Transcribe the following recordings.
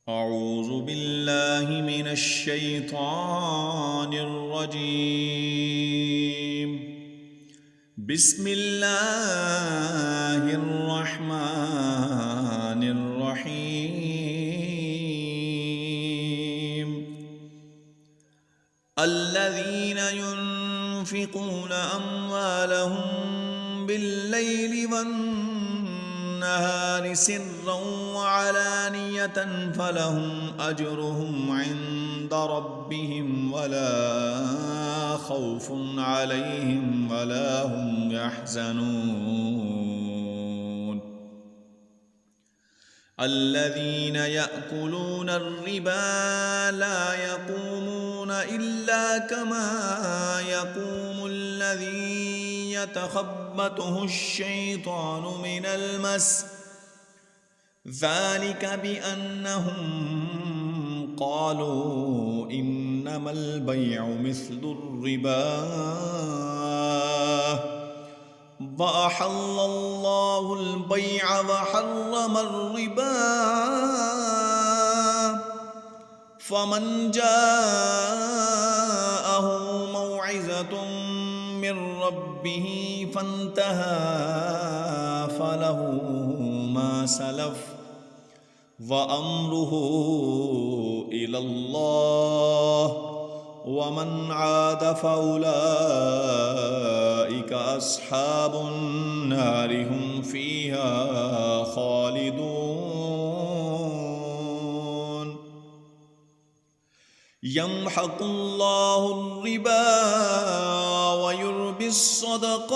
أعوذ بالله من الشيطان الرجيم. بسم الله الرحمن الرحيم. الذين ينفقون أموالهم بالليل والنهار سرا وعلانية فلهم أجرهم عند ربهم ولا خوف عليهم ولا هم يحزنون. الذين يأكلون الربا لا يقومون إلا كما يقوم الذي يتخبطه الشيطان من المس، ذلك بأنهم قالوا إنما البيع مثل الربا وأحل الله البيع وحرم الربا، فمن جاءه موعظة من ربه فانتهى فله ما سلف وأمره إلى الله، ومن عاد فأولئك أصحاب النار هم فيها خالدون. يمحق الله الربا ويربي الصدقات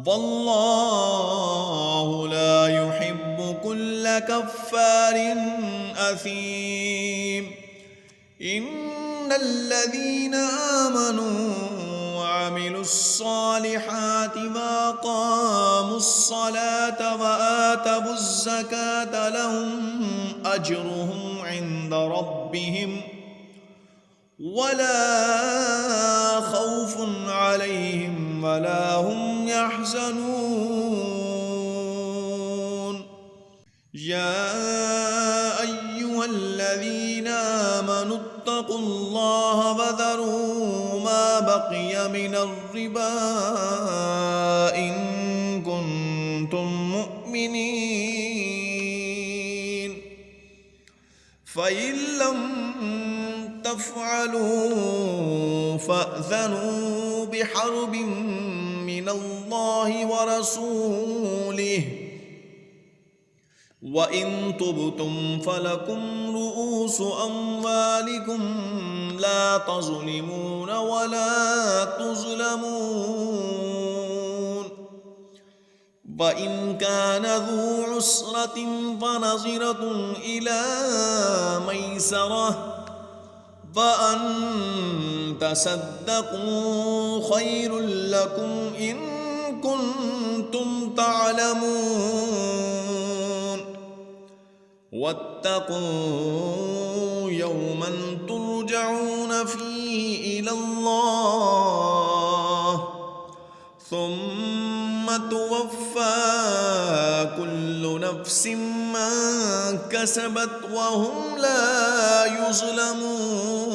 والله لا يحب كل كفار أثيم. إن الذين آمنوا وعملوا الصالحات وأقاموا الصلاة وآتوا الزكاة لهم أجرهم عند ربهم ولا خوف عليهم ولا هم يحزنون. يا أيها الذين آمنوا اتقوا الله وذروا ما بقي من الربا إن كنتم مؤمنين، فإن لم تفعلوا فأذنوا بحرب من الله ورسوله، وإن تبتم فلكم رؤوس أموالكم لا تظلمون ولا تظلمون. وإن كان ذو عسرة فنظرة إلى ميسرة وأن تصدقوا خير لكم إن كنتم تعلمون. واتقوا يوما ترجعون فيه إلى الله ثم توفى كل نفس ما كسبت وهم لا يظلمون.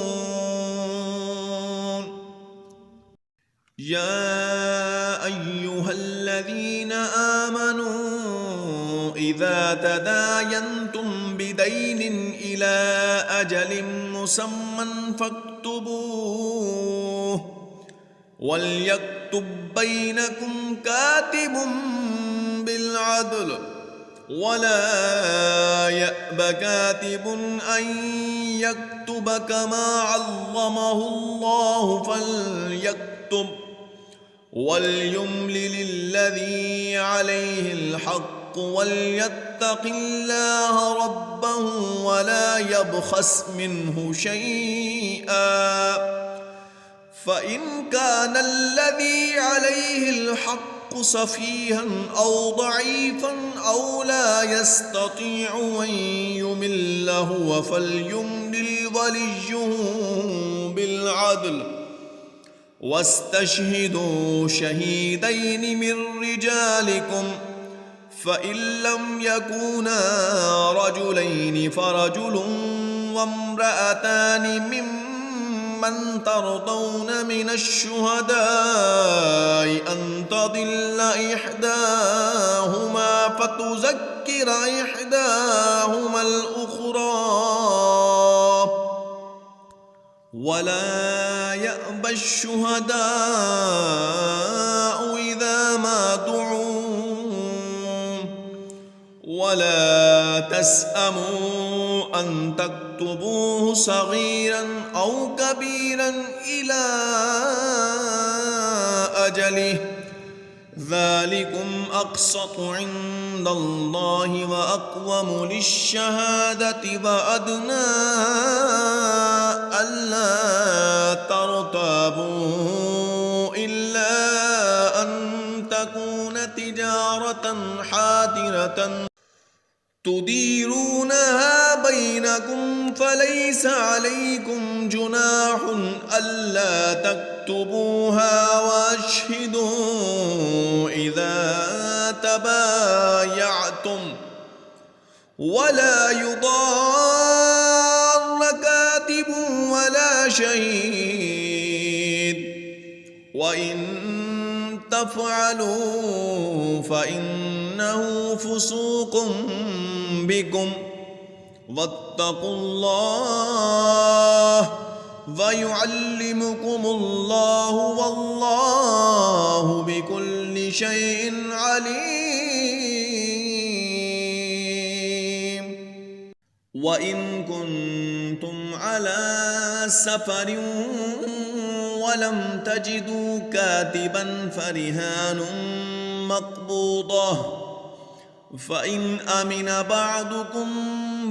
يا أيها الذين آمنوا إذا تداينتم بدين إلى أجل مسمى فاكتبوه، وليكتب بينكم كاتب بالعدل ولا يأب كاتب أن يكتب كما علمه الله فليكتب، وليملل الذي عليه الحق وليتق الله ربه ولا يبخس منه شيئا، فإن كان الذي عليه الحق سفيها أو ضعيفا أو لا يستطيع أن يمل هو فليملل وليه بالعدل، واستشهدوا شهيدين من رجالكم فإن لم يكونا رجلين فرجل وامرأتان ممن ترضون من الشهداء أن تضل إحداهما فتذكر إحداهما الأخرى ولا يأبى الشهداء إذا ما دعوا ولا تسأموا أن تكتبوه صغيرا أو كبيرا إلى أجله ذلكم أقسط عند الله وأقوم للشهادة وأدنى ألا ترتابوا إلا أن تكون تجارة حاضرة تديرونها بينكم فليس عليكم جناح ألا تكتبوها وأشهدوا إذا تبايعتم ولا يضار كاتب ولا شهيد وإن تفعلوا فإنه فسوق بكم واتقوا الله ويعلمكم الله والله بكل شيء عليم. وإن كنتم على سفر ولم تجدوا كاتبا فرهان مقبوضة فإن أمن بعضكم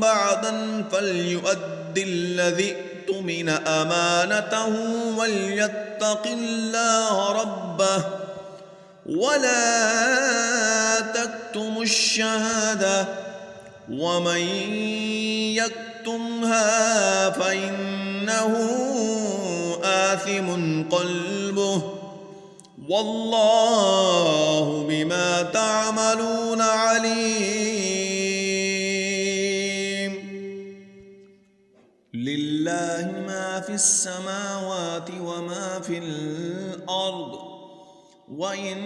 بعضا فليؤد الذي اؤتمن أمانته وليتق الله ربه ولا تكتموا الشهادة ومن يكتمها فإنه آثم قلبه والله بما تعملون عليم. لله ما في السماوات وما في الأرض وإن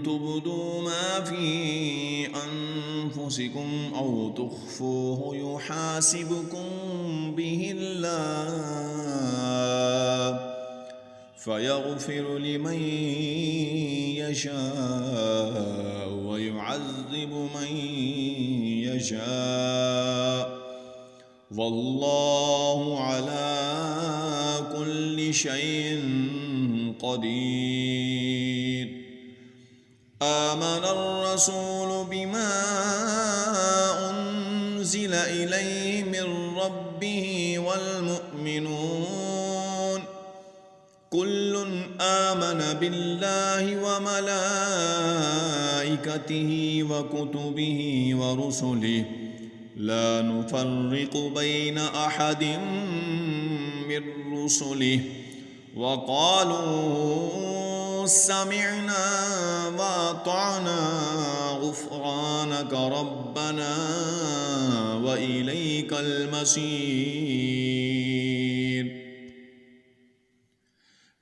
تبدوا ما في أنفسكم أو تخفوه يحاسبكم به الله فيغفر لمن يشاء ويعذب من يشاء والله على كل شيء قدير. آمن الرسول بما أنزل إليه من ربه والمؤمنون كل آمن بالله وملائكته وكتبه ورسله لا نفرق بين أحد من رسله وقالوا سمعنا وأطعنا غفرانك ربنا وإليك المصير.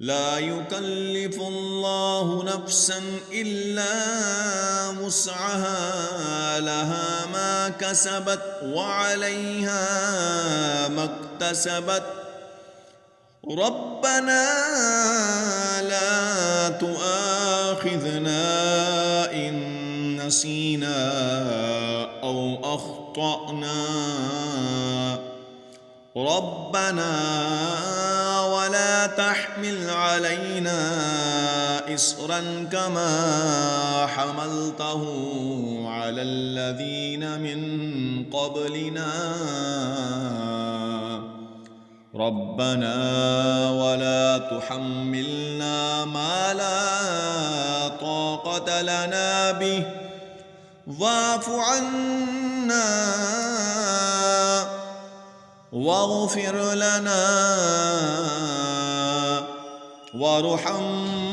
لا يكلف الله نفسا إلا وسعها لها ما كسبت وعليها ما اكتسبت ربنا لا تؤاخذنا إن نسينا أو أخطأنا ربنا ولا تحمل علينا إصرا كما حملته على الذين من قبلنا ربنا ولا تحملنا ما لا طاقة لنا به واعف عنا واغفر لنا وارحمنا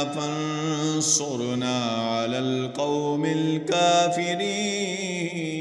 فانصرنا على القوم الكافرين